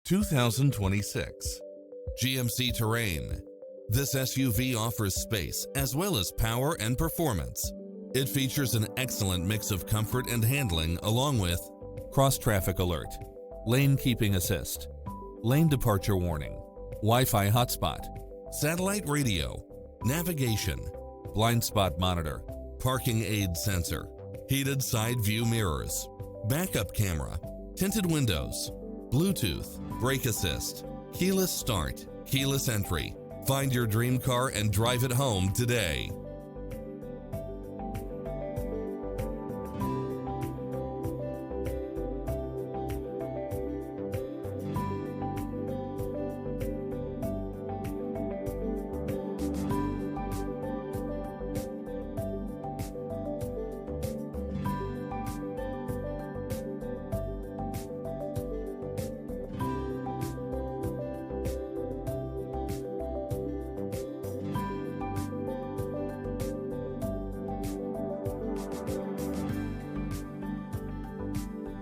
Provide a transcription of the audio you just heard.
2026 GMC Terrain. This SUV offers space as well as power and performance. It features an excellent mix of comfort and handling along with cross-traffic alert, lane keeping assist, lane departure warning, Wi-Fi hotspot, satellite radio, navigation, blind spot monitor, parking aid sensor, heated side view mirrors, backup camera, tinted windows, Bluetooth, brake assist, keyless start, keyless entry. Find your dream car and drive it home today.